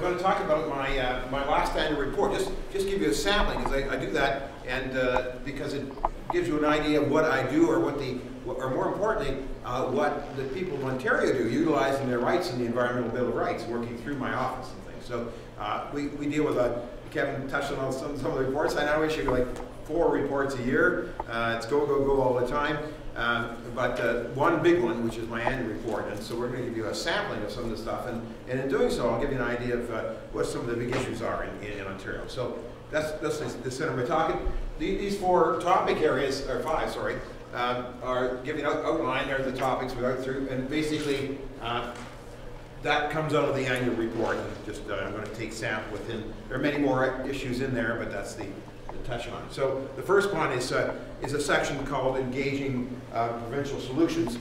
going to talk about my last annual report. Just give you a sampling, because I do that, and because it gives you an idea of what I do, or or more importantly, what the people of Ontario do, utilizing their rights in the Environmental Bill of Rights, working through my office and things. So we deal with Kevin touched on some of the reports. I now issue like 4 reports a year. It's go, go, go all the time. But one big one, which is my annual report, and so we're going to give you a sampling of some of the stuff, and in doing so, I'll give you an idea of what some of the big issues are in Ontario. So that's the center we're talking. These 4 topic areas, or 5, sorry, are giving outline. There are the topics we go through, and basically that comes out of the annual report. Just I'm going to take sample within. There are many more issues in there, but that's the touch on. So the first one is a section called Engaging Provincial Solutions.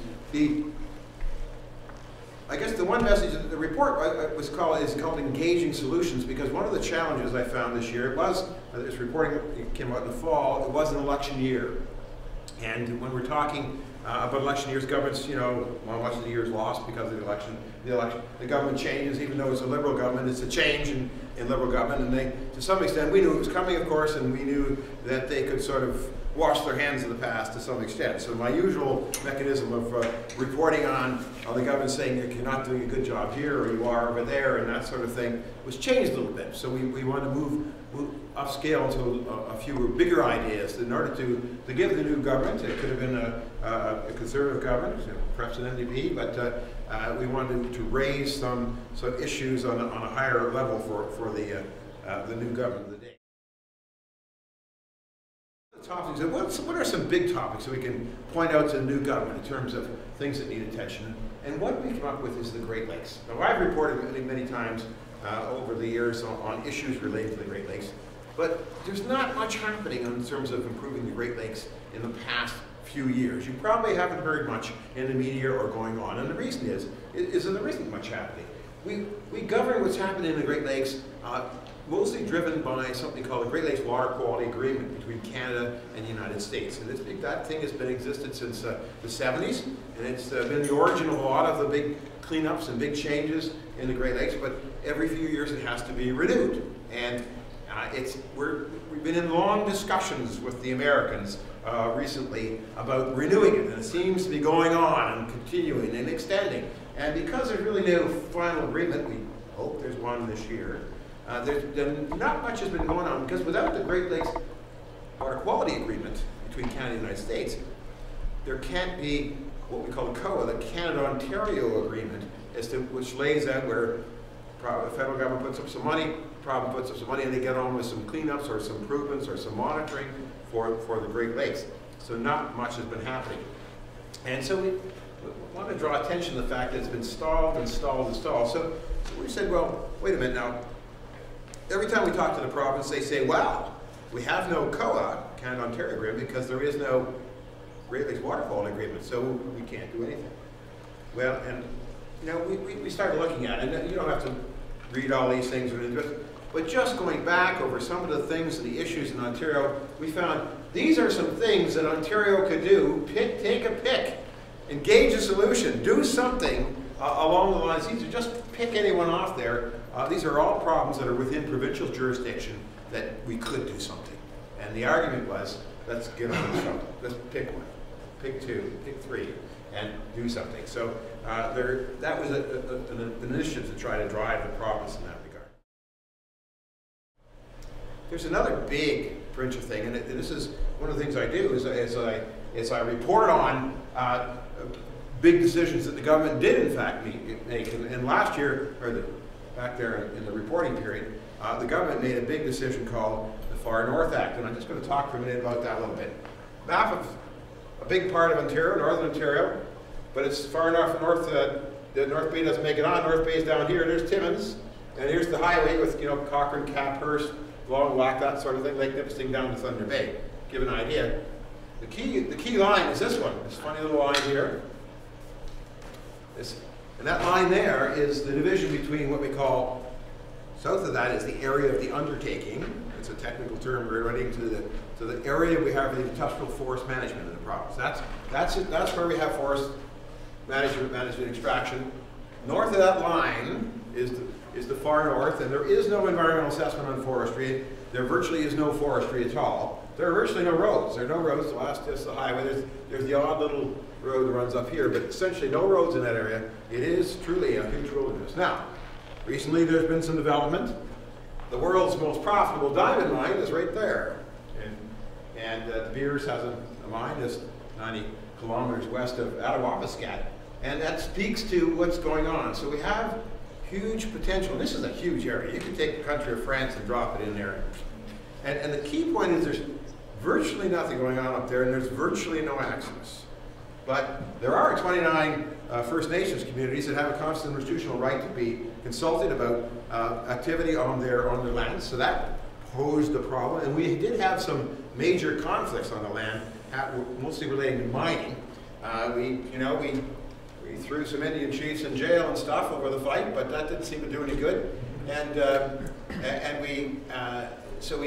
I guess the one message that the report is called Engaging Solutions, because one of the challenges I found this year was, this reporting came out in the fall, it was an election year. And when we're talking about election years, governments, much of the year is lost because of the election. The government changes, even though it's a Liberal government, it's a change in Liberal government, and to some extent, we knew it was coming, of course, and we knew that they could sort of wash their hands of the past to some extent. So my usual mechanism of reporting on the government saying you're not doing a good job here, or you are over there, and that sort of thing, was changed a little bit. So we want to move upscale to a few bigger ideas in order to give the new government, it could have been a Conservative government, perhaps an NDP, but we wanted to raise some issues on a higher level for the new government of the day. Topics. What are some big topics that we can point out to the new government in terms of things that need attention? And what we come up with is the Great Lakes. Now, I've reported many times over the years on issues related to the Great Lakes, but there's not much happening in terms of improving the Great Lakes in the past few years. You probably haven't heard much in the media or going on, and the reason is that there isn't much happening. We govern what's happening in the Great Lakes mostly driven by something called the Great Lakes Water Quality Agreement between Canada and the United States. And that thing has been existed since the 70s, and it's been the origin of a lot of the big cleanups and big changes in the Great Lakes, but every few years it has to be renewed. And we've been in long discussions with the Americans recently about renewing it, and it seems to be going on and continuing and extending. And because there's really no final agreement, we hope there's one this year, not much has been going on, because without the Great Lakes Water Quality Agreement between Canada and the United States, there can't be what we call COA, the Canada-Ontario Agreement, which lays out where the federal government puts up some money, the province puts up some money, and they get on with some cleanups or some improvements or some monitoring for the Great Lakes. So not much has been happening. And so we want to draw attention to the fact that it's been stalled and stalled and stalled. So we said, well, wait a minute now. Every time we talk to the province, they say, well, we have no COA, Canada-Ontario Agreement, because there is no Great Lakes Water Quality Agreement, so we can't do anything. Well, and we started looking at it, and you don't have to read all these things, but just going back over some of the things and the issues in Ontario, we found these are some things that Ontario could do. Take a pick, engage a solution, do something along the lines. These are just pick anyone off there. These are all problems that are within provincial jurisdiction that we could do something. And the argument was, let's get on with something. Let's pick one, pick 2, pick 3, and do something. So that was an initiative to try to drive the province in that regard. There's another big provincial thing, and this is one of the things I do, is I report on big decisions that the government did in fact make. And last year, back there in the reporting period, the government made a big decision called the Far North Act, and I'm just going to talk for a minute about that a little bit. Map of a big part of Ontario, northern Ontario, but it's far enough north that North Bay doesn't make it on. North Bay's down here. There's Timmins, and here's the highway with Cochrane, Caphurst, Long Lac, that sort of thing, Lake Nipissing down to Thunder Bay. Give an idea. The key line is this one. This funny little line here. And that line there is the division between what we call, south of that is the area of the undertaking. It's a technical term relating to the area we have the industrial forest management in the province. That's where we have forest management, extraction. North of that line is is the far north, and there is no environmental assessment on forestry. There virtually is no forestry at all. There are virtually no roads. There are no roads, the last just the highway. There's the odd little road that runs up here, but essentially no roads in that area. It is truly a huge wilderness. Now, recently there's been some development. The world's most profitable diamond mine is right there. And De Beers has a mine that's 90 kilometers west of Mattawa. And that speaks to what's going on. So we have huge potential. This is a huge area. You could take the country of France and drop it in there. And the key point is there's virtually nothing going on up there, and there's virtually no access. But there are 29 First Nations communities that have a constitutional right to be consulted about activity on their land. So that posed a problem. And we did have some major conflicts on the land, mostly relating to mining. We threw some Indian chiefs in jail and stuff over the fight, but that didn't seem to do any good. So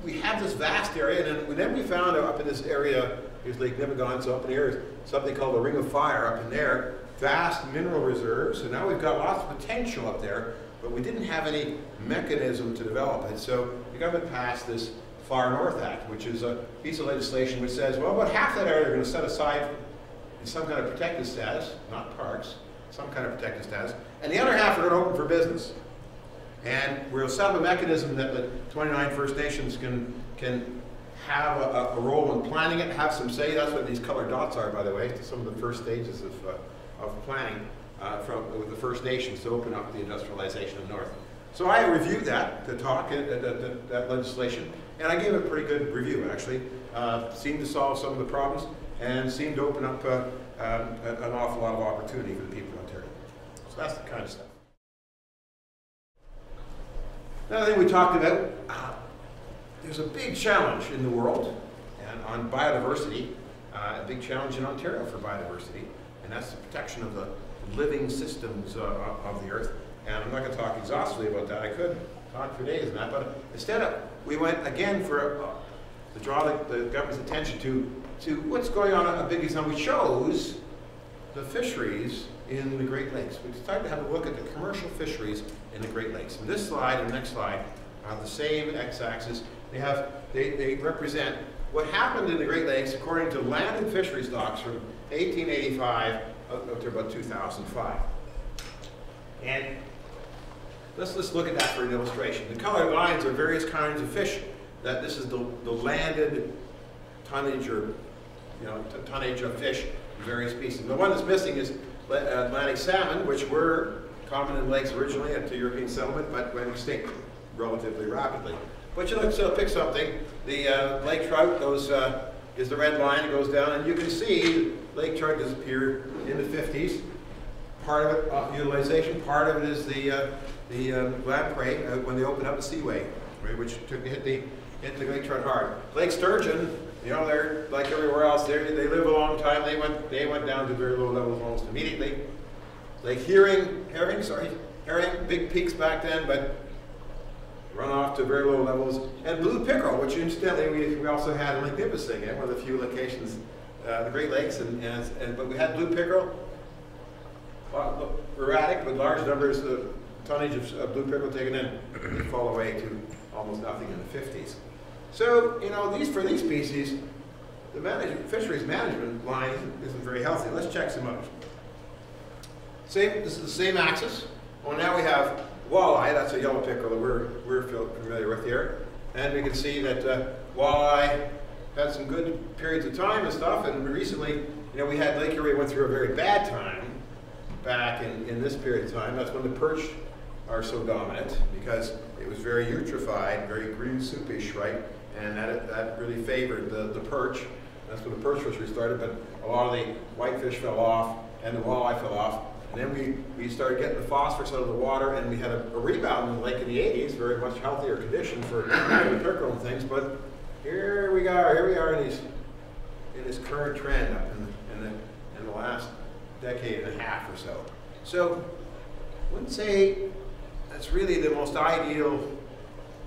we have this vast area, and then we found up in this area, here's Lake Nipigon, so up in here is something called the Ring of Fire up in there, vast mineral reserves, so now we've got lots of potential up there, but we didn't have any mechanism to develop it. So the government passed this Far North Act, which is a piece of legislation which says, well, about half that area they're going to set aside in some kind of protected status, not parks, some kind of protected status, and the other half are going to open for business. And we'll set up a mechanism that the 29 First Nations can have a role in planning it, have some say. That's what these colored dots are, by the way, some of the first stages of planning with the First Nations to open up the industrialization of the North. So I reviewed that that legislation, and I gave it a pretty good review, actually. Seemed to solve some of the problems and seemed to open up an awful lot of opportunity for the people of Ontario. So that's the kind of stuff. Another thing we talked about, there's a big challenge in the world and on biodiversity, a big challenge in Ontario for biodiversity, and that's the protection of the living systems of the earth. And I'm not going to talk exhaustively about that. I could talk for days on that, but instead we went again to draw the government's attention to what's going on a big example. We chose the fisheries in the Great Lakes. We started to have a look at the commercial fisheries in the Great Lakes. And this slide and the next slide are the same x-axis. They represent what happened in the Great Lakes according to land and fishery stocks from 1885 up to about 2005. And let's look at that for an illustration. The colored lines are various kinds of fish. This is the landed tonnage or tonnage of fish in various species. The one that's missing is Atlantic salmon, which were common in lakes originally up to European settlement, but went extinct relatively rapidly. But you look, so pick something. The lake trout is the red line. It goes down, and you can see lake trout disappeared in the 50s. Part of it, utilization. Part of it is the lamprey when they opened up the seaway, right, which hit the lake trout hard. Lake sturgeon, they're like everywhere else. They live a long time. They went down to very low levels almost immediately. Lake herring, big peaks back then, but run off to very low levels. And blue pickerel, which incidentally we also had in Lake Nipissing, one of the few locations, the Great Lakes, but we had blue pickerel, erratic, but large numbers of tonnage of blue pickerel taken in. They fall away to almost nothing in the 50s. So, for these species, the fisheries management line isn't very healthy. Let's check some others. This is the same axis. Well, now we have walleye. That's a yellow pickerel that we're familiar with here. And we can see that walleye had some good periods of time and stuff. And recently, we had Lake Erie went through a very bad time back in this period of time. That's when the perch are so dominant because it was very eutrophied, very green soupish, right? And that really favored the perch. That's when the perch fishery started, but a lot of the whitefish fell off and the walleye fell off. And then we started getting the phosphorus out of the water, and we had a rebound in the lake in the 80s, very much healthier condition for the pickerel and things. But here we are in this current trend up in the last decade and a half or so. So I wouldn't say that's really the most ideal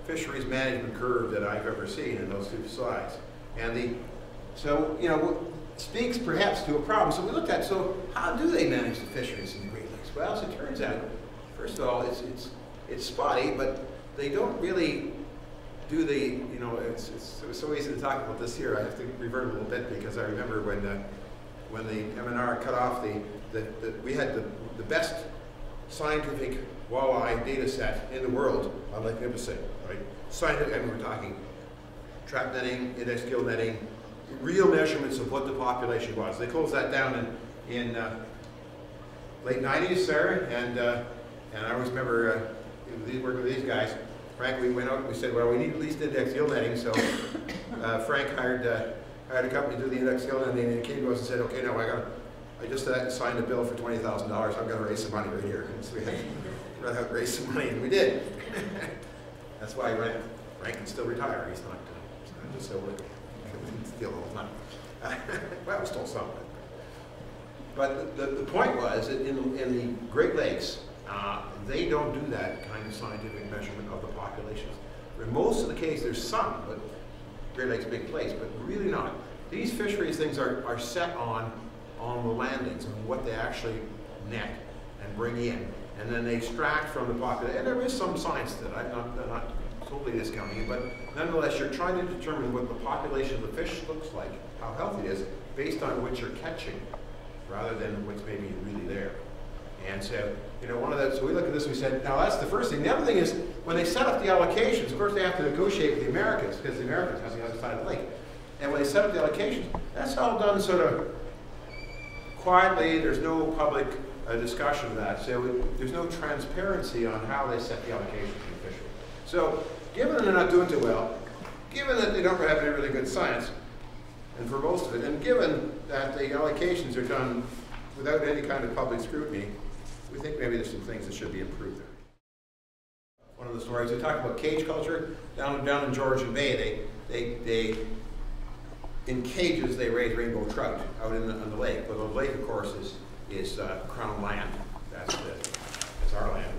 fisheries management curve that I've ever seen in those two slides. And speaks perhaps to a problem. So we looked at, so how do they manage the fisheries in the Great Lakes? Well, as it turns out, first of all, it's spotty, but they don't really do the, you know, it's so easy to talk about this here. I have to revert a little bit because I remember when the MNR cut off we had the best scientific walleye data set in the world on Lake Nipissing, right? Scientific, and we're talking trap netting, index gill netting, real measurements of what the population was. They closed that down in late 90s, sir, and I always remember working with these guys. Frank, we went out and we said, well, we need at least index gill netting, so Frank hired a company to do the index gill netting, and he came to us and said, okay, no, I just signed a bill for $20,000, I'm going to raise some money right here. And so we had to run out and raise some money, and we did. That's why Frank can still retire. He's not just so steal all his money. Well, still some. But the point was that in the Great Lakes, they don't do that kind of scientific measurement of the populations. In most of the case, there's some, but Great Lakes is a big place, but really not. These fisheries things are set on the landings and what they actually net and bring in, and then they extract from the population. And there is some science to that. I'm not totally discounting it, but nonetheless, you're trying to determine what the population of the fish looks like, how healthy it is, based on what you're catching, rather than what's maybe really there. And so, you know, so we look at this and we said, now that's the first thing. The other thing is, when they set up the allocations, of course they have to negotiate with the Americans, because the Americans have the other side of the lake. And when they set up the allocations, that's all done sort of quietly. There's no public discussion of that. So there's no transparency on how they set the allocations for the fishery. So given that they're not doing too well, given that they don't have any really good science, and for most of it, and given that the allocations are done without any kind of public scrutiny, we think maybe there's some things that should be improved there. One of the stories, they talk about cage culture down in Georgian Bay. They in cages they raise rainbow trout out on the lake. But the lake, of course, is Crown land. That's our land.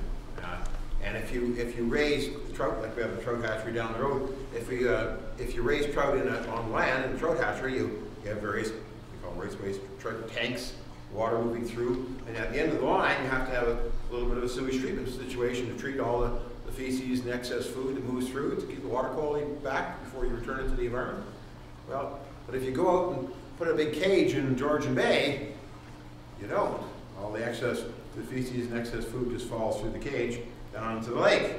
And if you raise trout, like we have a trout hatchery down the road, if you raise trout on land in the trout hatchery, you have various, we call them race trout tanks, water moving through, and at the end of the line, you have to have a little bit of a sewage treatment situation to treat all the feces and excess food that moves through to keep the water quality back before you return it to the environment. Well, but if you go out and put a big cage in Georgian Bay, you don't. All the feces and excess food just falls through the cage down into the lake.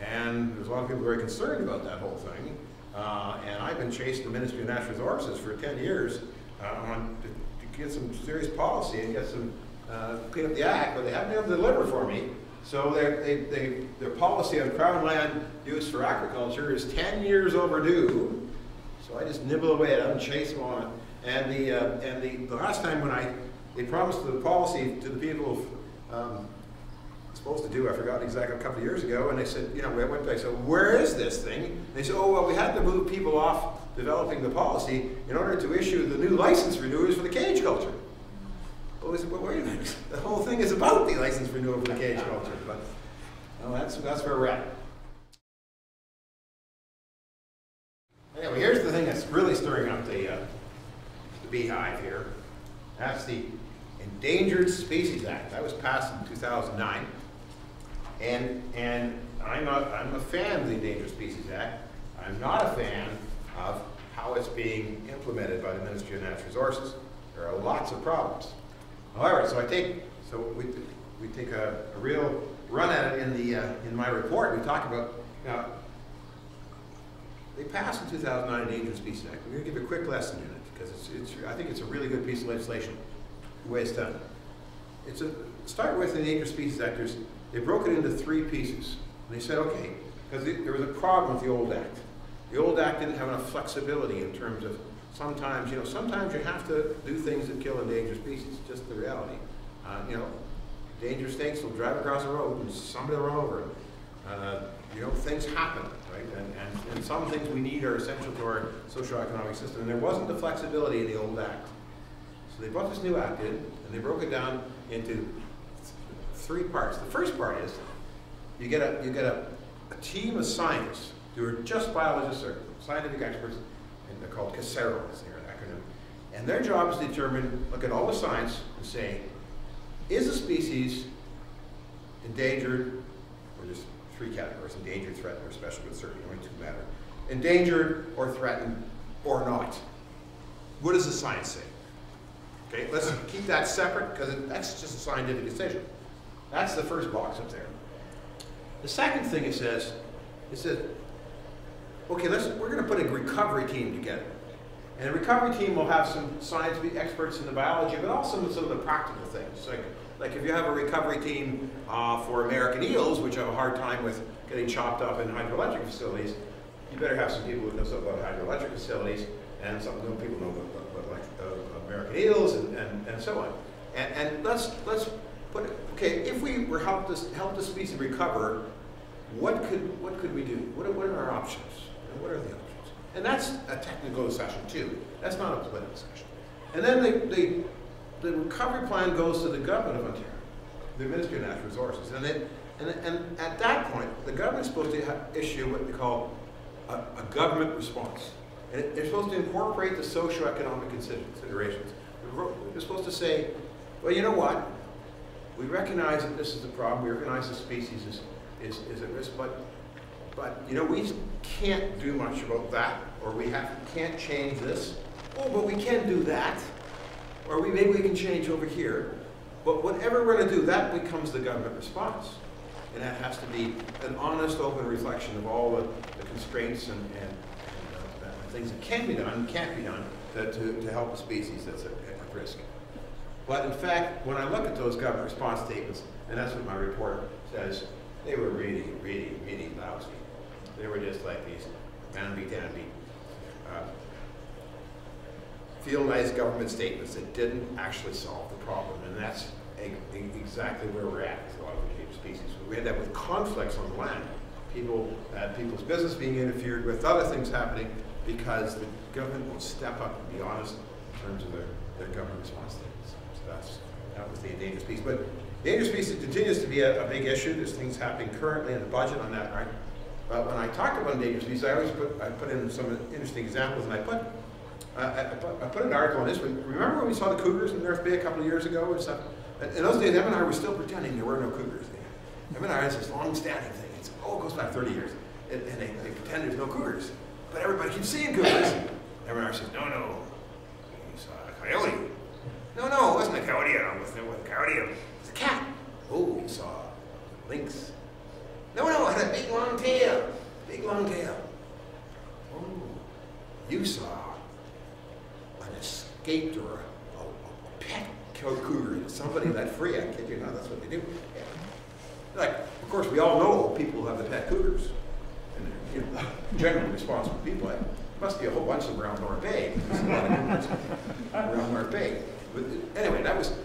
And there's a lot of people very concerned about that whole thing. And I've been chasing the Ministry of Natural Resources for 10 years to get some serious policy and get some clean up the act, but they haven't been able to deliver for me. So their policy on Crown land use for agriculture is 10 years overdue. So I just nibble away at it and chase them on it. And the last time when they promised the policy to the people supposed to do, I forgot exactly, a couple of years ago, and they said, you know, we went back, so where is this thing? And they said, oh, well, we had to move people off developing the policy in order to issue the new license renewals for the cage culture. Well, we said, well, wait a minute, the whole thing is about the license renewal for the cage culture, but well, that's where we're at. Anyway, here's the thing that's really stirring up the beehive here. That's the Endangered Species Act. That was passed in 2009. And I'm a fan of the Endangered Species Act. I'm not a fan of how it's being implemented by the Ministry of Natural Resources. There are lots of problems. However, we take a real run at it in my report. We talk about, now, they passed in 2009 Endangered Species Act. I'm going to give a quick lesson in it because I think it's a really good piece of legislation. The way it's done. Start with the Endangered Species Act. They broke it into 3 pieces. And they said, okay, because there was a problem with the old act. The old act didn't have enough flexibility in terms of sometimes you have to do things that kill endangered species. It's just the reality. Endangered snakes will drive across the road and somebody will run over them. Things happen, right? And some things we need are essential to our socioeconomic system. And there wasn't the flexibility in the old act. So they brought this new act in, and they broke it down into 3 parts. The first part is you get a team of scientists who are just biologists or scientific experts, and they're called CASERO, is their acronym. And their job is to look at all the science and say, is a species endangered, or there's three categories: endangered, threatened, or special concern. Only two matter. Endangered, or threatened, or not. What does the science say? Okay, let's keep that separate because that's just a scientific decision. That's the first box up there. The second thing it says, okay, we're going to put a recovery team together. And the recovery team will have some science experts in the biology, but also some of the practical things. Like if you have a recovery team for American eels, which have a hard time with getting chopped up in hydroelectric facilities, you better have some people who know something about hydroelectric facilities, and some people know about American eels, and so on. And let's put it, okay, if we were help the species recover, what could we do? What are our options? And what are the options? And that's a technical discussion too. That's not a political discussion. And then the recovery plan goes to the government of Ontario, the Ministry of Natural Resources, and at that point, the government's supposed to issue what they call a government response. And they're supposed to incorporate the socio-economic considerations. They're supposed to say, well, you know what? We recognize that this is a problem. We recognize the species is at risk, but you know, we can't do much about that, or we can't change this. Oh, but we can do that, or maybe we can change over here. But whatever we're going to do, that becomes the government response. And that has to be an honest, open reflection of all the constraints and things that can be done, can't be done to help a species that's at risk. But in fact, when I look at those government response statements, and that's what my report says, they were really, really, really lousy. They were just like these namby-damby, field-ized government statements that didn't actually solve the problem, and that's exactly where we're at with a lot of endangered species. We end up with conflicts on the land. People's business being interfered with, other things happening, because the government will step up and be honest in terms of their government response statements. So that was the endangered species. But endangered species continues to be a big issue. There's things happening currently in the budget on that, right? But when I talk about endangered species, I put in some interesting examples, and I put an article on this. Remember when we saw the cougars in North Bay a couple of years ago and stuff? In those days, Em and I were still pretending there were no cougars there. Em and I had this long-standing thing. It goes back 30 years. And they pretend there's no cougars. But everybody keeps seeing cougars. Em and I says, no, you saw a coyote. No, it wasn't a coyote. It wasn't a coyote. It was a cat. Oh, you saw a lynx. No, it had a big long tail. Big long tail. Oh, you saw an escaped or a pet cougar. Somebody let free. I kid you not, that's what they do. Yeah. Like, of course, we all know people who have the pet cougars. And you know, generally responsible people. There must be a whole bunch of them around North Bay. There's a lot of cougars around North Bay. But anyway,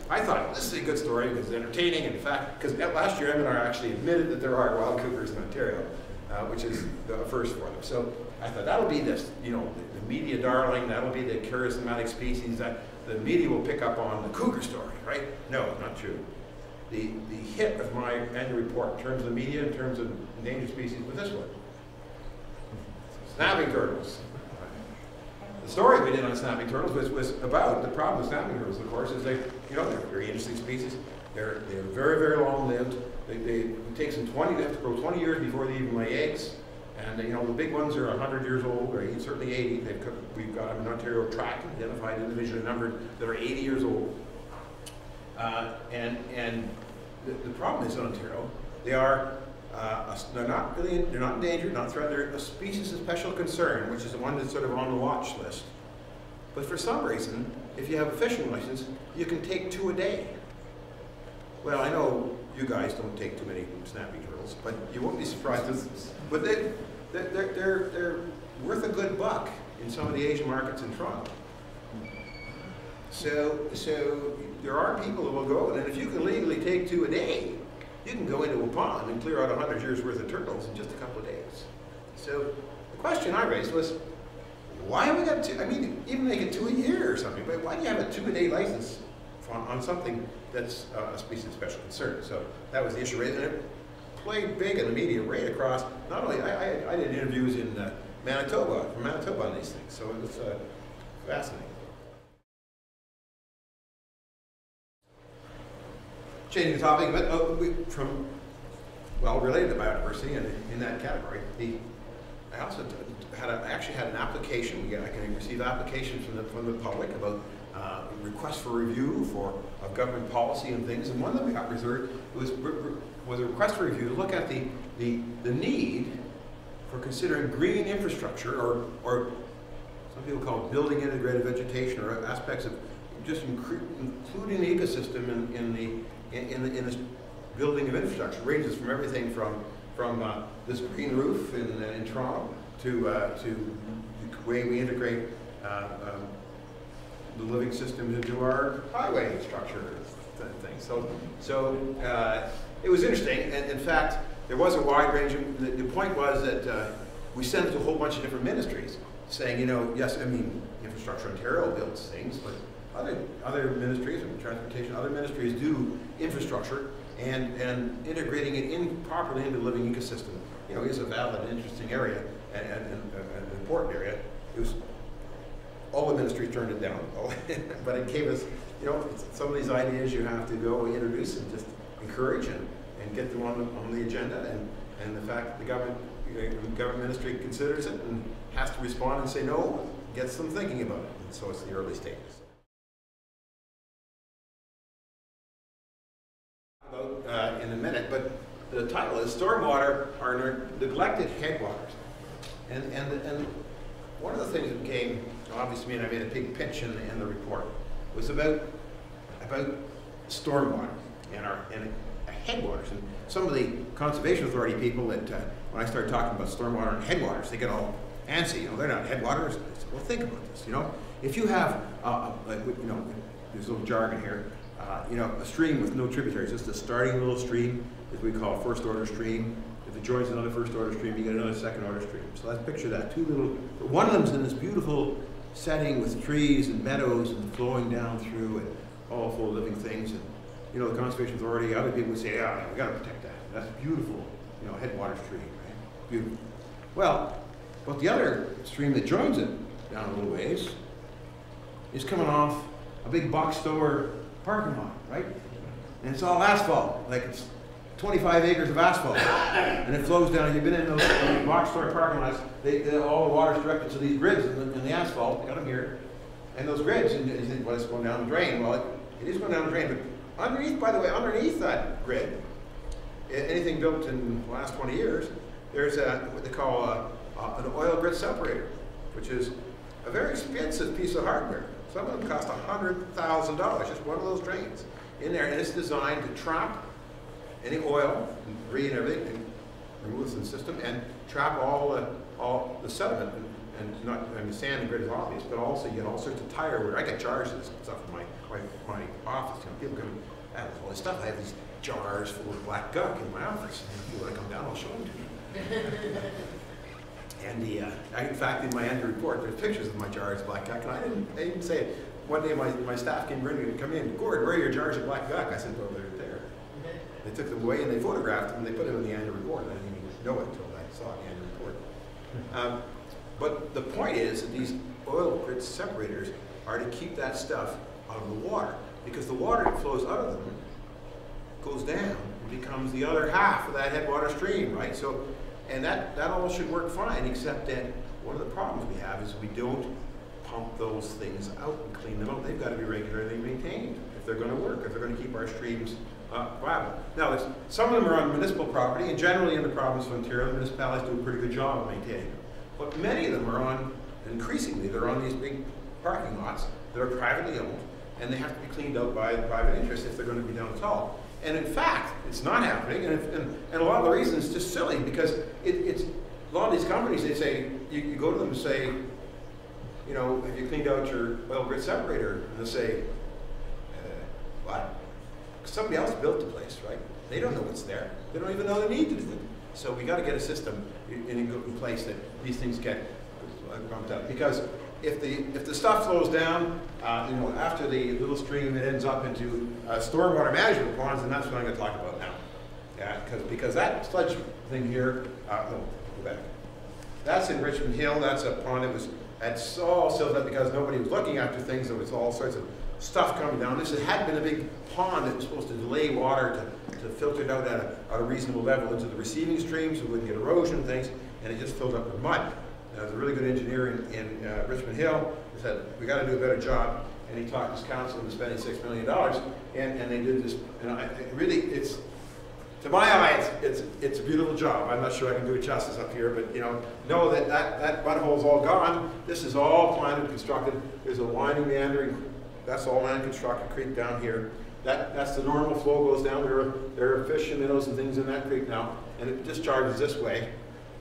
I thought this is a good story because it's entertaining. In fact, because last year, Em and I actually admitted that there are wild cougars in Ontario, which is the first for them. So I thought that'll be this, you know, the media darling. That'll be the charismatic species that the media will pick up on the cougar story, right? No, not true. The hit of my annual report in terms of the media, in terms of endangered species, was this one: snapping turtles. The story we did on snapping turtles was about the problem with snapping turtles, of course, is they're very interesting species. They're very, very long-lived. It takes them they have to grow 20 years before they even lay eggs. And the big ones are 100 years old, or certainly 80. We've got them in Ontario tracked, identified, individually numbered, that are 80 years old. And the problem is in Ontario, they're not endangered, not threatened. They're a species of special concern, which is the one that's sort of on the watch list. But for some reason, if you have a fishing license, you can take 2 a day. Well, I know you guys don't take too many snapping turtles, but you won't be surprised. But they're worth a good buck in some of the Asian markets in Toronto. So there are people who will go, and if you can legally take 2 a day, you can go into a pond and clear out 100 years worth of turtles in just a couple of days. So the question I raised was, why have we got 2? I mean, even make it 2 a year or something, but why do you have a 2-a-day license on something that's a species of special concern? So that was the issue, and it played big in the media right across. Not only, I did interviews in Manitoba on these things, so it was fascinating. Changing the topic, but from well, related to biodiversity, and in that category, I also actually had an application. I can receive applications from the public about requests for review of government policy and things. And one that we got reserved was a request for review to look at the need for considering green infrastructure, or some people call it building integrated vegetation, or aspects of just including the ecosystem in this building of infrastructure. It ranges from everything from this green roof in Toronto to the way we integrate the living system into our highway structure and things. So it was interesting, and in fact, there was a wide range of, the point was that we sent it to a whole bunch of different ministries, saying, you know, yes, I mean, Infrastructure Ontario builds things, but other ministries, and transportation, other ministries do infrastructure, and integrating it properly into the living ecosystem, you know, is a valid and interesting area, and an important area. It was, all the ministries turned it down, but it gave us, you know, some of these ideas you have to go introduce and just encourage and get them on the agenda, and the fact that the government ministry considers it and has to respond and say no, gets them thinking about it. And so it's the early stages. About in a minute, but the title is Stormwater Are Neglected Headwaters. And one of the things that became obvious to me, and I made a big pitch in the report, was about stormwater and headwaters. And some of the Conservation Authority people that, when I started talking about stormwater and headwaters, they get all antsy. You know, they're not headwaters. I said, well, think about this. You know, if you have, you know, there's a little jargon here. You know, a stream with no tributaries, just a starting little stream, as we call a first order stream. If it joins another first order stream, you get another second order stream. So let's picture that. Two little, one of them's in this beautiful setting with trees and meadows and flowing down through and all full of living things. And, you know, the Conservation Authority, other people would say, yeah, we gotta protect that. That's beautiful, you know, headwater stream, right? Beautiful. Well, but the other stream that joins it down a little ways is coming off a big box store parking lot, right? And it's all asphalt, like it's 25 acres of asphalt, and it flows down. You've been in those box store parking lots. All the water's directed to these grids in the asphalt. They got them here, and those grids. And you think, well, it's going down the drain. Well, it is going down the drain, but underneath, by the way, underneath that grid, anything built in the last 20 years, there's what they call an oil grit separator, which is a very expensive piece of hardware. Some of them cost $100,000, just one of those drains in there, and it's designed to trap any oil and debris and everything, and remove from the system, and trap all the sediment, and not, I mean, sand and grit is obvious, but also you get all sorts of tire wear. I get jars of this stuff in my office. You know, people come, I have all this stuff. I have these jars full of black gunk in my office, and if you want to come down, I'll show them to you. And in fact, in my annual report, there's pictures of my jars of black gunk, and I didn't say it. One day my staff came in, come in, Gord, where are your jars of black gunk? I said, well, they're there. They took them away and they photographed them and they put them in the annual report. I didn't even know it until I saw the annual report. But the point is that these oil grit separators are to keep that stuff out of the water, because the water that flows out of them goes down and becomes the other half of that headwater stream, right? So, and that all should work fine, except that one of the problems we have is we don't pump those things out and clean them out. They've got to be regularly maintained if they're going to work, if they're going to keep our streams viable. Now, some of them are on municipal property, and generally in the province of Ontario, the municipalities do a pretty good job of maintaining them. But many of them are on, increasingly, they're on these big parking lots that are privately owned, and they have to be cleaned out by private interests if they're going to be done at all. And in fact, it's not happening, and a lot of the reason is just silly, because it's a lot of these companies, they say, you go to them and say, you know, have you cleaned out your oil grit separator? And they'll say, what? Somebody else built the place, right? They don't know what's there. They don't even know they need to do it. So we got to get a system in place that these things get bumped up. Because if the stuff flows down, you know, after the little stream, it ends up into stormwater management ponds, and that's what I'm going to talk about now. Yeah, because that sludge thing here, no, go back. That's in Richmond Hill. That's a pond that was all sealed up because nobody was looking after things. There was all sorts of stuff coming down. This had been a big pond that was supposed to delay water to filter it out at a reasonable level into the receiving stream so we wouldn't get erosion and things, and it just filled up with mud. There's a really good engineer in Richmond Hill who said, we got to do a better job, and he talked his council into spending $6 million, and they did this, and to my eye, it's a beautiful job. I'm not sure I can do it justice up here, but know that mud hole's all gone. This is all planned and constructed. There's a winding meandering, that's all land constructed creek down here. That's the normal flow goes down. There are fish and minnows and things in that creek now, and it discharges this way.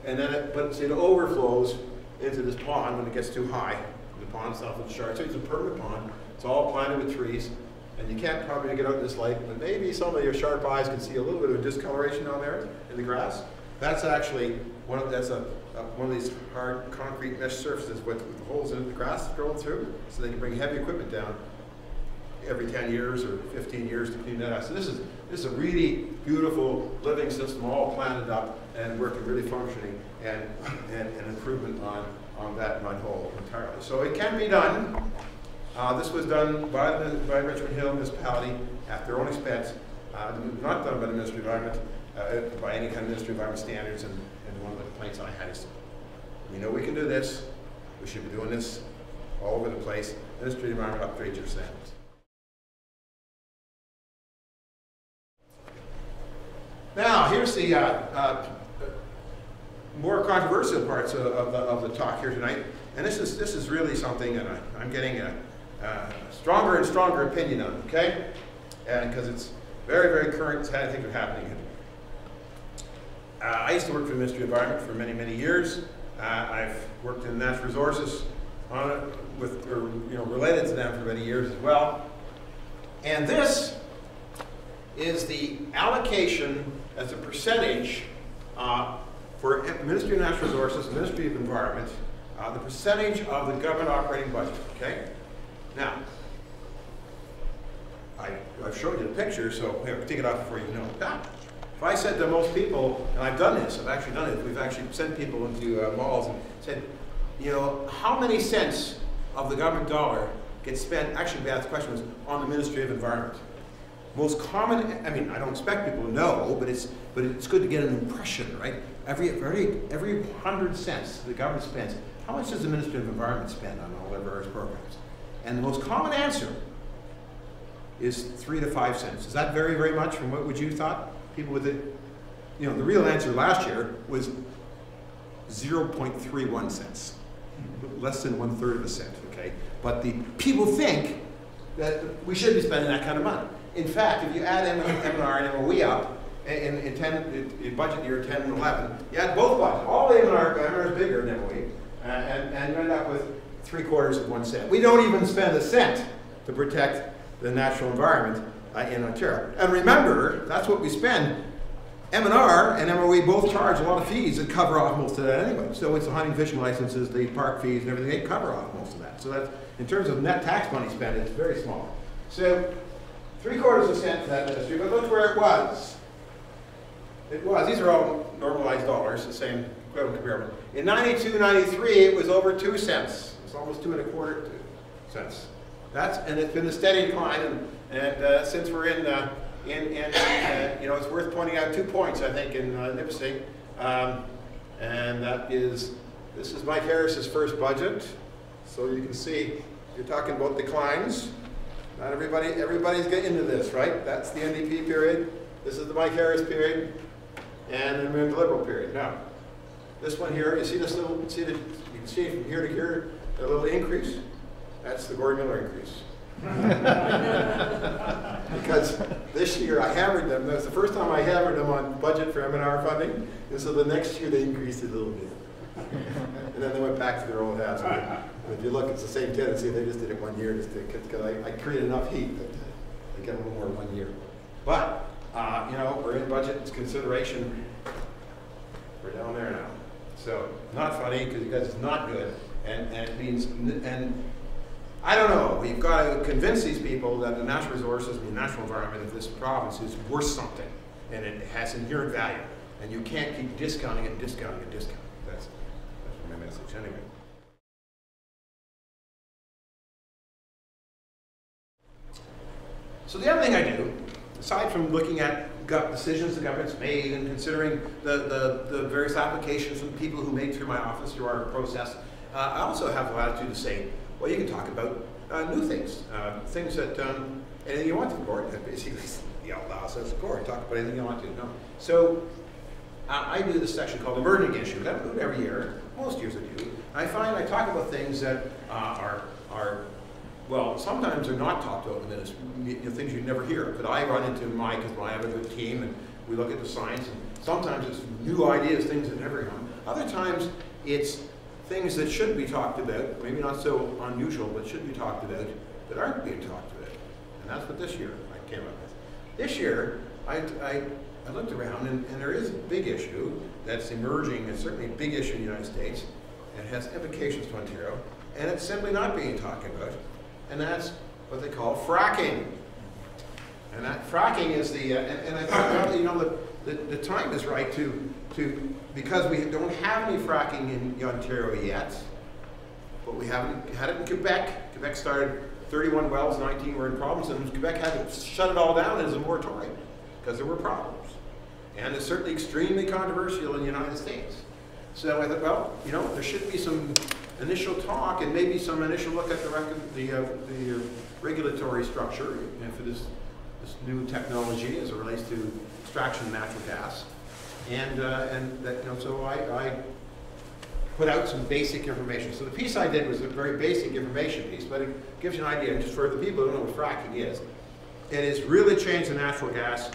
And then it overflows into this pond when it gets too high. The pond south of the Shard. So it's a permanent pond. It's all planted with trees. And you can't probably get out in this light, but maybe some of your sharp eyes can see a little bit of discoloration down there in the grass. That's actually one of these hard concrete mesh surfaces with the holes in the grass growing through, so they can bring heavy equipment down every 10 years or 15 years to clean that out. So this is a really beautiful living system, all planted up and working, really functioning, and an improvement on that mud hole entirely. So it can be done. This was done by Richmond Hill Municipality at their own expense, not done by the Ministry of Environment, by any kind of Ministry of Environment standards, and one of the complaints I had is, we know we can do this, we should be doing this all over the place. Ministry of Environment, upgrade your standards. Now, here's the more controversial parts of the talk here tonight, and this is really something that I'm getting a stronger and stronger opinion on, okay? And because it's very, very current, things are happening here. I used to work for the Ministry of Environment for many, many years. I've worked in natural resources on it related to them for many years as well. And this is the allocation as a percentage for Ministry of Natural Resources, Ministry of Environment, the percentage of the government operating budget, okay? Now, I've showed you the picture, so here, take it off before you know that. If I said to most people, and I've done this, I've actually done it, we've actually sent people into malls and said, how many cents of the government dollar gets spent, actually the question was, on the Ministry of Environment? Most common, I don't expect people to know, but it's good to get an impression, right? Every 100 cents the government spends, how much does the Ministry of Environment spend on all their various programs? And the most common answer is 3 to 5 cents. Is that very, very much from what would you thought? People with it, the real answer last year was 0.31 cents, less than 1/3 of a cent, okay? But the people think that we should be spending that kind of money. In fact, if you add M&R and MOE up in budget year 10 and 11, you add both budgets, all the M&R is bigger than MOE, and you end up with 3/4 of 1 cent. We don't even spend a cent to protect the natural environment in Ontario. And remember, that's what we spend. M&R and MOE both charge a lot of fees that cover off most of that anyway. So it's the hunting fishing licenses, the park fees and everything, they cover off most of that. So that's, in terms of net tax money spent, it's very small. So 3/4 of a cent to that ministry, but look where it was. These are all normalized dollars, the same equivalent comparable. In 92, 93, it was over 2 cents. It's almost 2 1/4 cents. And it's been a steady decline, and since we're in it's worth pointing out 2 points, I think, in Nipissing, and this is Mike Harris's first budget, so you can see, you're talking about declines. Not everybody's getting into this, right? That's the NDP period, this is the Mike Harris period, and then we're in the Liberal period. Now, this one here, you see this little, you can see from here to here, a little increase. That's the Gord Miller increase. Because this year I hammered them. That's the first time I hammered them on budget for M&R funding, and so the next year they increased it a little bit. And then they went back to their old habits. If you look, it's the same tendency. They just did it 1 year because I created enough heat that they get a little more 1 year. But we're in budget consideration. We're down there now. So not funny because you guys it's not good, and it means I don't know. We've got to convince these people that the natural resources and the natural environment of this province is worth something, and it has inherent value, and you can't keep discounting it, discounting it, discounting it. That's my message anyway. So the other thing I do, aside from looking at decisions the government's made and considering the various applications from people who made through my office, through our process, I also have the latitude to say, well, you can talk about new things, things that, anything you want to, Gord. Basically, the outlaw says, Gord, talk about anything you want to. No. So I do this section called Emerging Issues. I do it every year. Most years I do. I find I talk about things that are well, sometimes they're not talked about in the ministry, things you never hear. But I run into because I have a good team and we look at the science, and sometimes it's new ideas, things that never come. Other times it's things that should be talked about, maybe not so unusual, but should be talked about, that aren't being talked about. And that's what this year I came up with. This year, I looked around, and there is a big issue that's emerging. It's certainly a big issue in the United States, and it has implications to Ontario, and it's simply not being talked about. And that's what they call fracking. And that fracking is the, and I thought, well, you know, the time is right because we don't have any fracking in Ontario yet, but we haven't had it in Quebec. Quebec started 31 wells, 19 were in problems, and Quebec had to shut it all down as a moratorium because there were problems. And it's certainly extremely controversial in the United States. So I thought, well, you know, there should be some initial talk and maybe some initial look at the regulatory structure for this new technology as it relates to extraction of natural gas, and that, you know, so I put out some basic information. So the piece I did was a very basic information piece, but it gives you an idea. Just for the people who don't know what fracking is, it has really changed the natural gas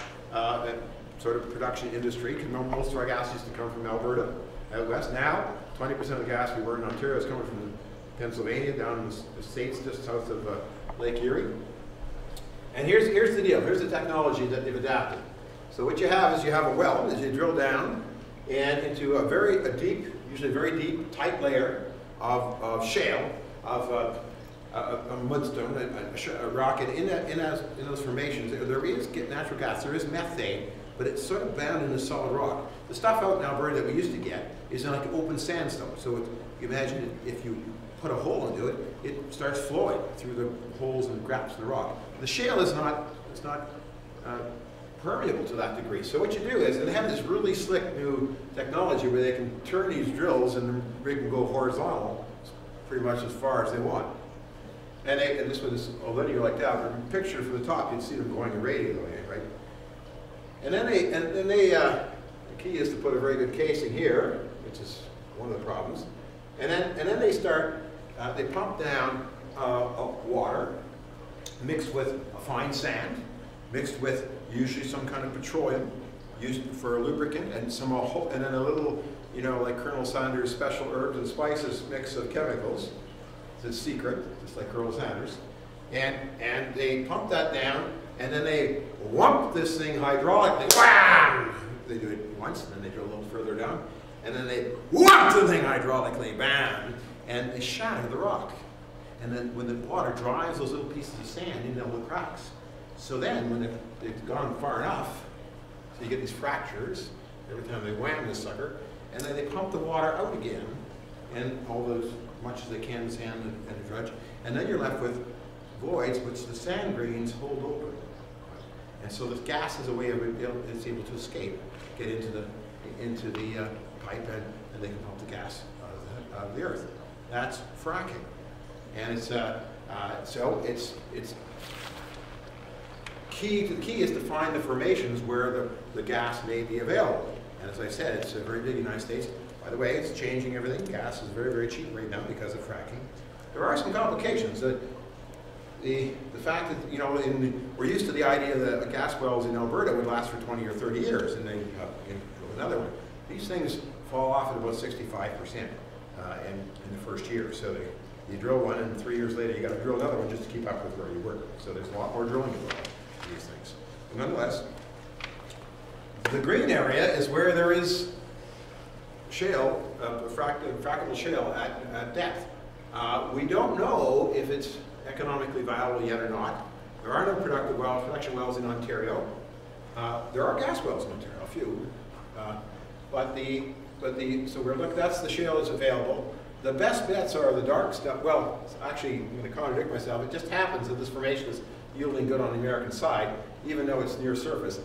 sort of production industry. Most of our gas used to come from Alberta out west. Now, 20% of the gas we burn in Ontario is coming from Pennsylvania, down in the states just south of Lake Erie. And here's the deal. Here's the technology that they've adapted. So what you have is you have a well as you drill down and into a deep, usually very deep, tight layer of shale, of a mudstone, a rock, and in those formations there is natural gas. There is methane, but it's sort of bound in the solid rock. The stuff out in Alberta that we used to get is in like open sandstone. So you imagine if you put a hole into it, it starts flowing through the holes and gaps in the rock. The shale is not permeable to that degree. So what you do is, and they have this really slick new technology where they can turn these drills and the rig can go horizontal pretty much as far as they want. And this was a linear like that. But in the picture from the top, you'd see them going a radial way, right? And then the key is to put a very good casing here, which is one of the problems. And then they start, they pump down water mixed with a fine sand, mixed with usually some kind of petroleum used for a lubricant, and and then a little, you know, like Colonel Sanders' special herbs and spices mix of chemicals. It's a secret, just like Colonel Sanders. And they pump that down, and then they whump this thing hydraulically. Wham! They do it once, and then they drill a little further down, and then they whump the thing hydraulically, bam! And they shatter the rock. And then when the water drives those little pieces of sand into little cracks. So then, when they've gone far enough, so you get these fractures every time they wham this sucker, and then they pump the water out again, and all those, much as they can, the sand and the drudge, and then you're left with voids which the sand grains hold open. And so the gas is a way of it's able to escape, get into the pipe, and they can pump the gas out of the earth. That's fracking. And it's so it's key. The key is to find the formations where the gas may be available. And as I said, it's very big in the United States. By the way, it's changing everything. Gas is very, very cheap right now because of fracking. There are some complications. The fact that, you know, we're used to the idea that gas wells in Alberta would last for 20 or 30 years, and then another one. These things fall off at about 65% in the first year. So you drill one, and 3 years later you got to drill another one just to keep up with where you were. So there's a lot more drilling involved in these things. But nonetheless, the green area is where there is shale, frackable shale at depth. We don't know if it's economically viable yet or not. There are no productive production wells in Ontario. There are gas wells in Ontario, a few. So we're looking, that's the shale that's available. The best bets are the dark stuff. Well, actually, I'm going to contradict myself. It just happens that this formation is yielding good on the American side, even though it's near surface.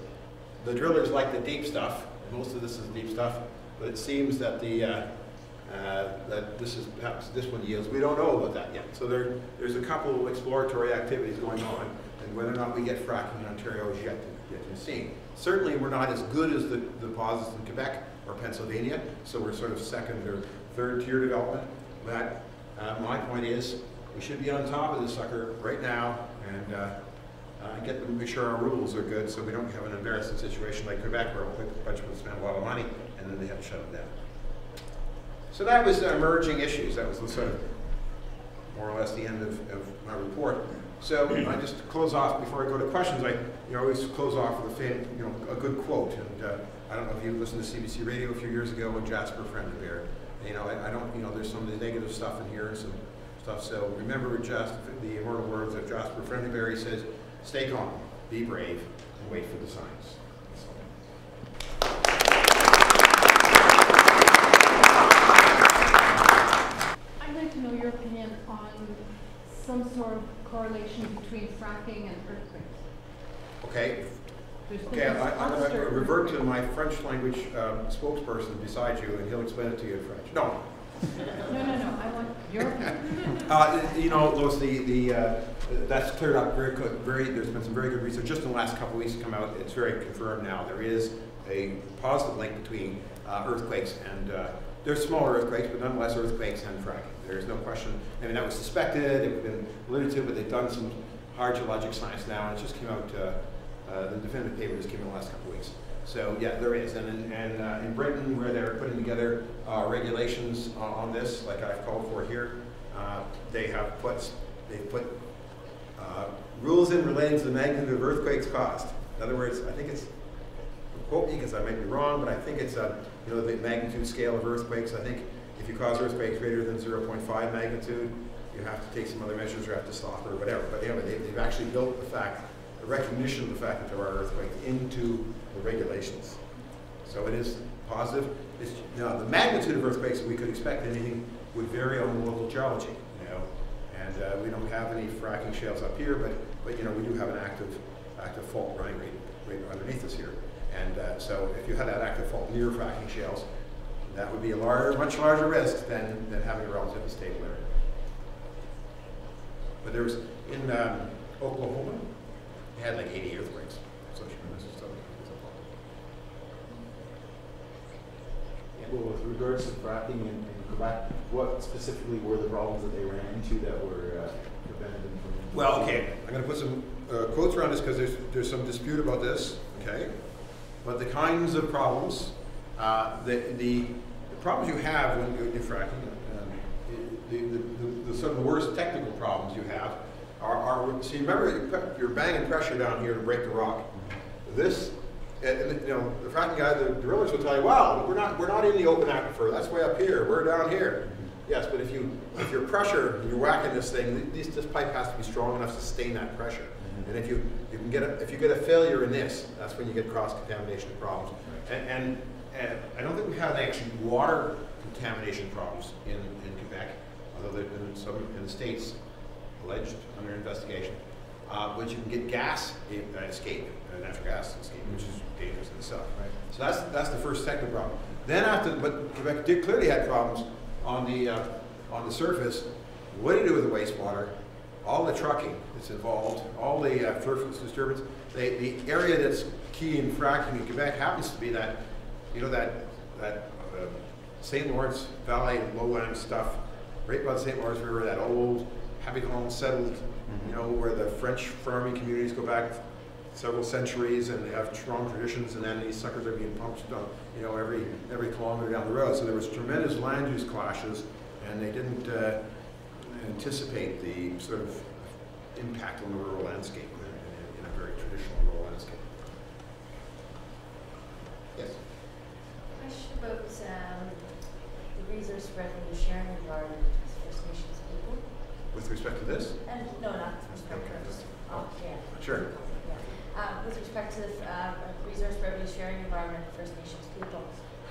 The drillers like the deep stuff. Most of this is deep stuff, but it seems that that this is perhaps this one yields. We don't know about that yet. So there's a couple of exploratory activities going on, and whether or not we get fracking in Ontario is yet to be seen. Certainly, we're not as good as the deposits in Quebec or Pennsylvania, so we're sort of second or third tier development. But my point is, we should be on top of this sucker right now and get them to make sure our rules are good, so we don't have an embarrassing situation like Quebec, where a bunch of them spend a lot of money and then they have to shut them down. So that was emerging issues. That was the sort of more or less the end of my report. So I just close off before I go to questions. I always close off with a good quote. And I don't know if you listened to CBC Radio a few years ago with Jasper Friendlybear. I don't. There's some of the negative stuff in here and some stuff. So remember the immortal words of Jasper Friendlybear. He says, "Stay calm, be brave, and wait for the signs." To know your opinion on some sort of correlation between fracking and earthquakes. Okay. I'm going to revert to my French language spokesperson beside you, and he'll explain it to you in French. No. No. I want your opinion. Lois, that's cleared up very quick. There's been some very good research just in the last couple of weeks to come out. It's very confirmed now. There is a positive link between earthquakes and there's smaller earthquakes, but nonetheless earthquakes and fracking. There's no question. I mean, that was suspected, it's been alluded to, but they've done some hard geologic science now, and it just came out, the definitive paper just came in the last couple of weeks. So yeah, there is. And in Britain, where they're putting together regulations on this, like I've called for here, they've put rules in relating to the magnitude of earthquakes caused. In other words, I think it's, quote me because I might be wrong, but I think it's the magnitude scale of earthquakes. I think if you cause earthquakes greater than 0.5 magnitude, you have to take some other measures or have to stop or whatever. But anyway, they've actually built the recognition of the fact that there are earthquakes into the regulations. So it is positive. Now, the magnitude of earthquakes that we could expect anything would vary on the local geology, and we don't have any fracking shales up here, but we do have an active fault running right underneath us here. And so if you had that active fault near fracking shales, that would be a much larger risk than having a relatively stable area. But there was, in Oklahoma, they had like 80 earthquakes. So well, with regards to fracking in Quebec, what specifically were the problems that they ran into that were prevented them from? Well, okay, I'm going to put some quotes around this because there's some dispute about this. Okay, but the kinds of problems, the problems you have when you're fracking, the sort of the worst technical problems you have are so you remember you're banging pressure down here to break the rock. This, the fracking guy, the drillers will tell you, well, we're not in the open aquifer. That's way up here. We're down here. Yes, but if your pressure, you're whacking this thing, this pipe has to be strong enough to sustain that pressure. And if you get a failure in this, that's when you get cross-contamination problems. And I don't think we've had actually water contamination problems in Quebec, although there have been some in the States alleged under investigation. But you can get gas escape, natural gas escape, which is dangerous in itself. Right? So that's the first technical problem. Then but Quebec clearly had problems on the surface. What do you do with the wastewater? All the trucking that's involved, all the surface disturbance. The area that's key in fracking in Quebec happens to be that, that St. Lawrence Valley lowland stuff, right by the St. Lawrence River, that old Habitant settled, where the French farming communities go back several centuries and they have strong traditions, and then these suckers are being pumped on, every kilometer down the road. So there was tremendous land use clashes, and they didn't anticipate the sort of impact on the rural landscape in a very traditional rural landscape. Yes? Question about the resource revenue sharing environment with First Nations people. With respect to this? And no, not with respect to this. Yeah. Sure. Yeah. With respect to the resource revenue sharing environment with First Nations people,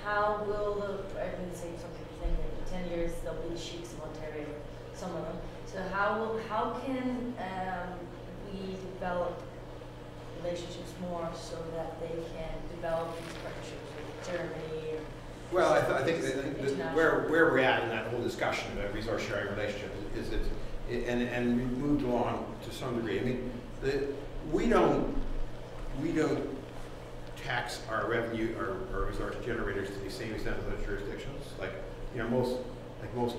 how will some people think that in 10 years there'll be the Sheiks of Ontario, some of them. So how can we we develop relationships more so that they can develop these partnerships with Germany? Well, I think where we're at in that whole discussion about resource sharing relationships is that, and we've moved along to some degree. I mean, we don't tax our revenue, our resource generators to the same extent as other jurisdictions. Like, most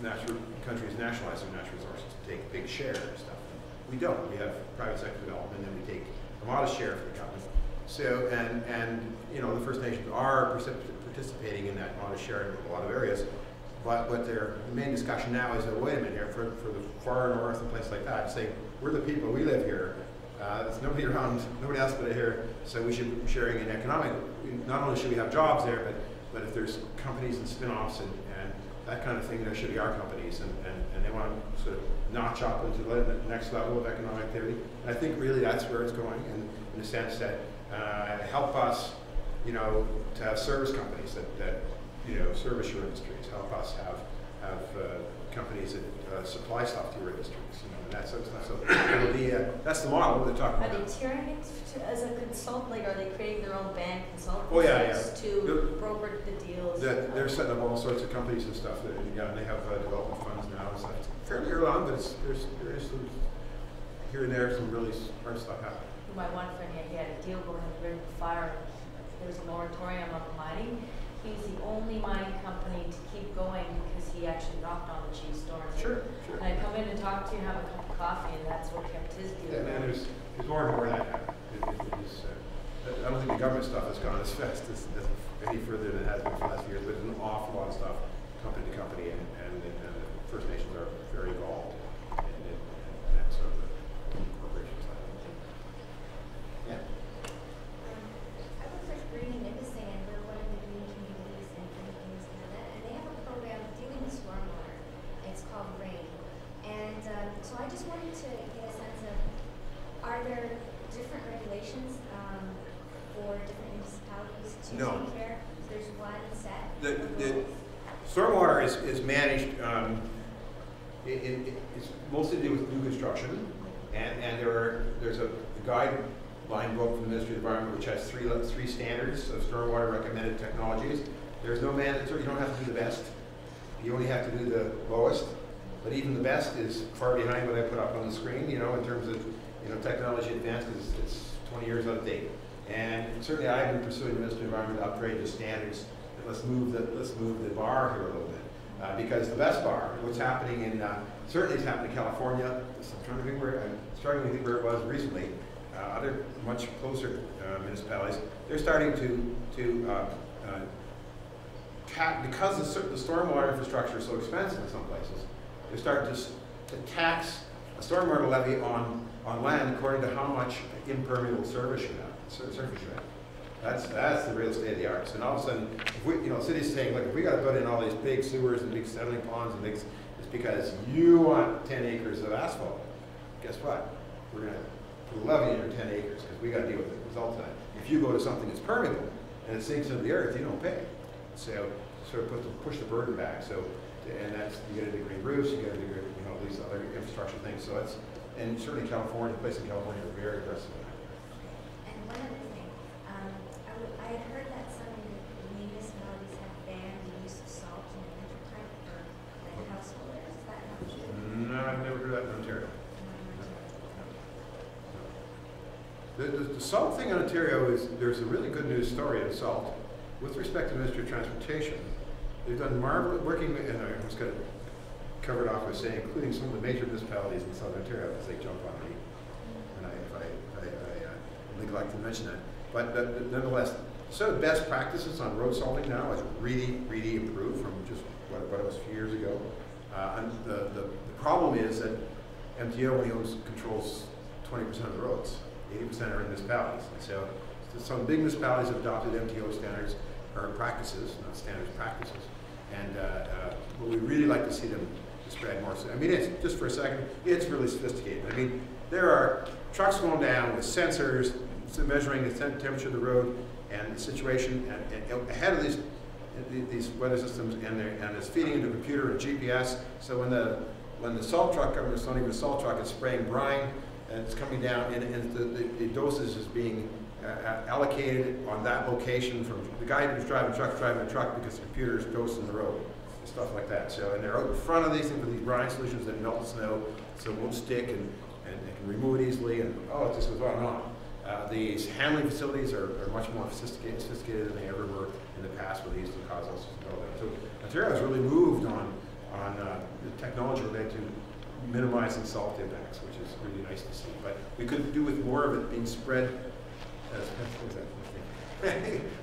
natural countries nationalize their natural resources to take a big share and stuff. We don't. We have private sector development, and then we take a modest share for the government. So, and the First Nations are participating in that modest share in a lot of areas. But what the main discussion now is, wait a minute here, for the far north and places like that, saying we're the people, we live here. There's nobody around, nobody else but here, so we should be sharing in economic. Not only should we have jobs there, but if there's companies and spin-offs and that kind of thing, there should be our companies, and they want to sort of notch up into the next level of economic activity. And I think really that's where it's going, and in the sense that help us, to have service companies that service your industries, help us have companies that supply stuff to your industries, and that sort of stuff. So it'll be that's the model they're talking about. Are they tiering as a consultant? Like, are they creating their own bank consultants to broker the deals? They're setting up all sorts of companies and stuff. And they have development funds now. So it's fairly early on, but there is some here and there some really smart stuff happening. My one friend, he had a deal going on the River Fire. There was a moratorium on mining. He's the only mining company to keep going because he actually knocked on the cheese door. Sure. And I come in and talk to you and have a cup of coffee, and that's what kept his deal going. And there's more and more of that happening. I don't think the government stuff has gone as fast as any further than it has been for the last few years, but there's an awful lot of stuff company to company, and the First Nations are very involved in that sort of corporation stuff. Yeah. I work for Green Nipissing, and we're one of the green communities in Philippines, Canada, and they have a program dealing with stormwater. It's called RAIN. And so I just wanted to get a sense of, are there different regulations for different municipalities to take care? There's one set? The stormwater is managed, it's mostly to do with new construction, and there's a guideline book from the Ministry of the Environment which has three standards of stormwater recommended technologies. There's no mandatory, you don't have to do the best, you only have to do the lowest, but even the best is far behind what I put up on the screen, in terms of technology advanced, it's 20 years out of date. And certainly I've been pursuing the Ministry of the Environment to upgrade the standards. Let's move the bar here a little bit, because the best bar, what's happening in certainly it's happening in California. I'm trying to think I'm struggling to think where it was recently. Other much closer municipalities, they're starting to because the stormwater infrastructure is so expensive in some places. They're starting to tax a stormwater levy on land according to how much impermeable surface you have. That's the real state of the art. And all of a sudden, if we, cities saying, look, if we got to put in all these big sewers and big settling ponds and things, it's because you want 10 acres of asphalt. Guess what? We're going to put a levy in your 10 acres because we got to deal with the result of that. If you go to something that's permeable and it sinks into the earth, you don't pay. So sort of push the burden back. So, and that's, you get into green roofs, you get into these other infrastructure things. So that's, and certainly California, places in California are very aggressive. And one other thing, I had heard that some municipalities have banned the use of salt in the wintertime for householders. Is that not true? No, I've never heard that in Ontario. The salt thing in Ontario is, there's a really good news story in salt. With respect to the Ministry of Transportation, they've done marvelous, working, and I was going to cover it off by saying, including some of the major municipalities in Southern Ontario, because they jump on me, and I neglect to mention that. But nonetheless, so best practices on road salting now is really, really improved from just what it was a few years ago. And the problem is that MTO, when he controls 20% of the roads, 80% are in municipalities. And so some big municipalities have adopted MTO standards, or practices, not standards, practices. And but we really like to see them spread more. I mean, it's, just for a second, it's really sophisticated. I mean, there are trucks going down with sensors measuring the temperature of the road and the situation, and ahead of these weather systems, and it's feeding into a computer and GPS. So when the salt truck, it's not even a salt truck, it's spraying brine, and it's coming down, and the dosage is being allocated on that location from the guy who's driving a truck because the computer's dosing the road, and stuff like that. So, and they're out in front of these things with these brine solutions that melt the snow, so it won't stick, and they can remove it easily, and oh, it just goes on and on. These handling facilities are much more sophisticated than they ever were in the past, where they used to cause us to know that. So Ontario has really moved on the technology related to minimizing salt impacts, which is really nice to see. But we could do with more of it being spread.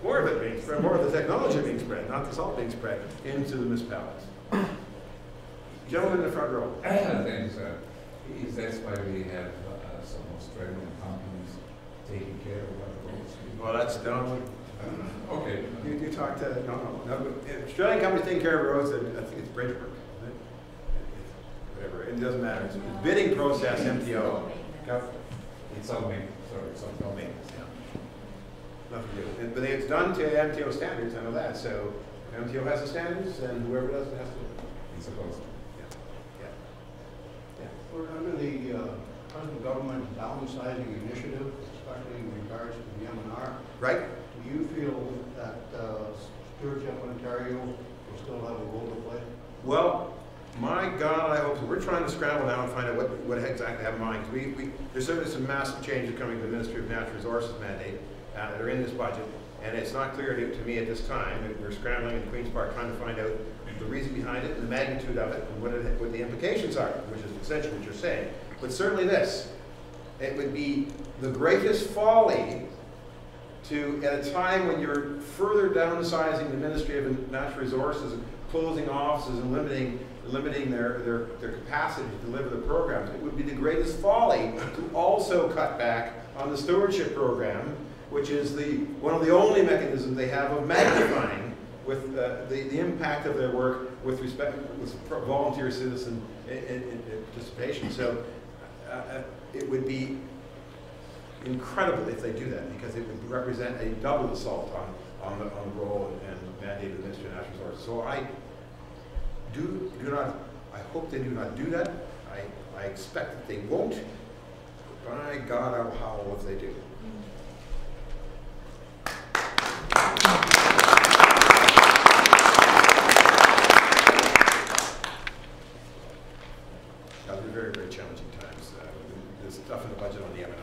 More of it being spread, more of the technology being spread, not the salt being spread into the municipalities. Gentleman in the front row. Thanks. That's why we have some Australian companies taking care of our roads. Well, that's done. Okay. You talk to no. Australian companies taking care of roads. I think it's bridge work. Whatever. It doesn't matter. It's bidding process. MTO. It's all me. Sorry, it's all me. Nothing to do. But it's done to MTO standards. I know that. So MTO has the standards, and whoever does it has to. It's supposed to. We're under the present government downsizing initiative, especially in regards to the M&R. Right. Do you feel that stewardship in Ontario will still have a role to play? Well, my God, I hope so. We're trying to scramble now and find out what exactly they have in mind. There's certainly some massive changes coming to the Ministry of Natural Resources mandate that are in this budget, and it's not clear to me at this time. We're scrambling in Queen's Park trying to find out the reason behind it, and the magnitude of it, and what the implications are, which is essentially what you're saying. But certainly this, it would be the greatest folly to, at a time when you're further downsizing the Ministry of Natural Resources, and closing offices and limiting their capacity to deliver the programs, it would be the greatest folly to also cut back on the stewardship program, which is one of the only mechanisms they have of magnifying with the impact of their work with respect with volunteer citizen participation. So it would be incredible if they do that, because it would represent a double assault on the role and mandate of the Ministry of Natural Resources. So I hope they do not do that. I expect that they won't. By God, I'll howl if they do. They're very, very challenging times. The stuff in the budget on the M&R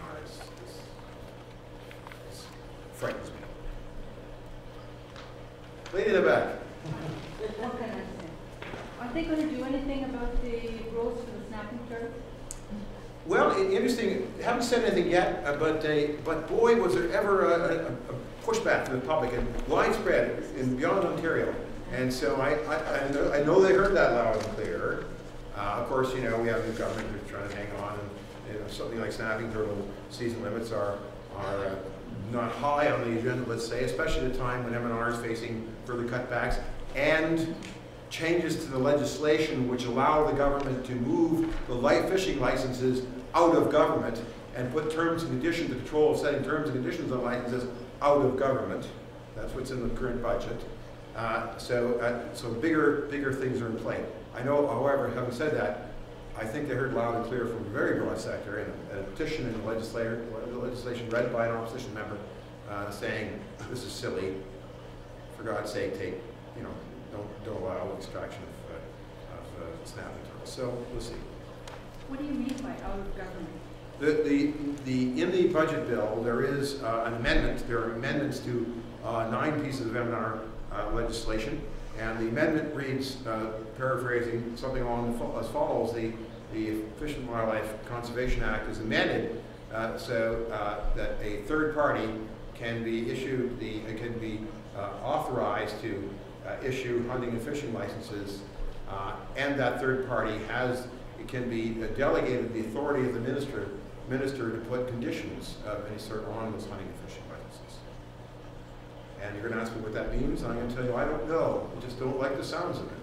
frightens me. Lady in the back. What can I say? Are they going to do anything about the roads for the snapping turtle? Well, interesting. Haven't said anything yet, but boy, was there ever a pushback from the public, and widespread in beyond Ontario. And so I know they heard that loud and clear. Of course, we have a new government who's trying to hang on, and something like snapping turtle season limits are not high on the agenda, let's say, especially at a time when M&R is facing further cutbacks and changes to the legislation which allow the government to move the light fishing licenses out of government and put terms and conditions, the control of setting terms and conditions on licenses out of government. That's what's in the current budget. So bigger things are in play. I know, however, having said that, I think they heard loud and clear from a very broad sector, and a petition in the legislation read by an opposition member saying, this is silly, for God's sake, don't allow extraction of snapping turtles. So we'll see. What do you mean by out of government? In the budget bill, there is an amendment. There are amendments to 9 pieces of M&R legislation, and the amendment reads, paraphrasing, something along as follows: the Fish and Wildlife Conservation Act is amended so that a third party can be issued authorized to issue hunting and fishing licenses, and that third party can be delegated the authority of the minister to put conditions of any sort on those hunting and fishing licenses. And you're going to ask me what that means, and I'm going to tell you I don't know. I just don't like the sounds of it.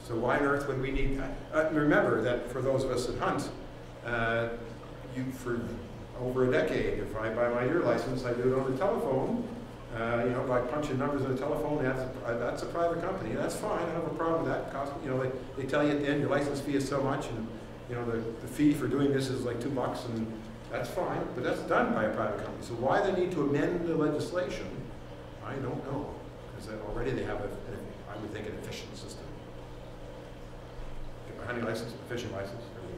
So why on earth would we need that? Remember that for those of us that hunt, for over a decade, if I buy my deer license, I do it on the telephone. By punching numbers on the telephone, that's a private company. That's fine. I don't have a problem with that. They tell you at the end your license fee is so much, you know, the fee for doing this is like $2 and that's fine, but that's done by a private company. So why they need to amend the legislation, I don't know. Because already they have, I would think, an efficient system. Get my hunting license, fishing license, everything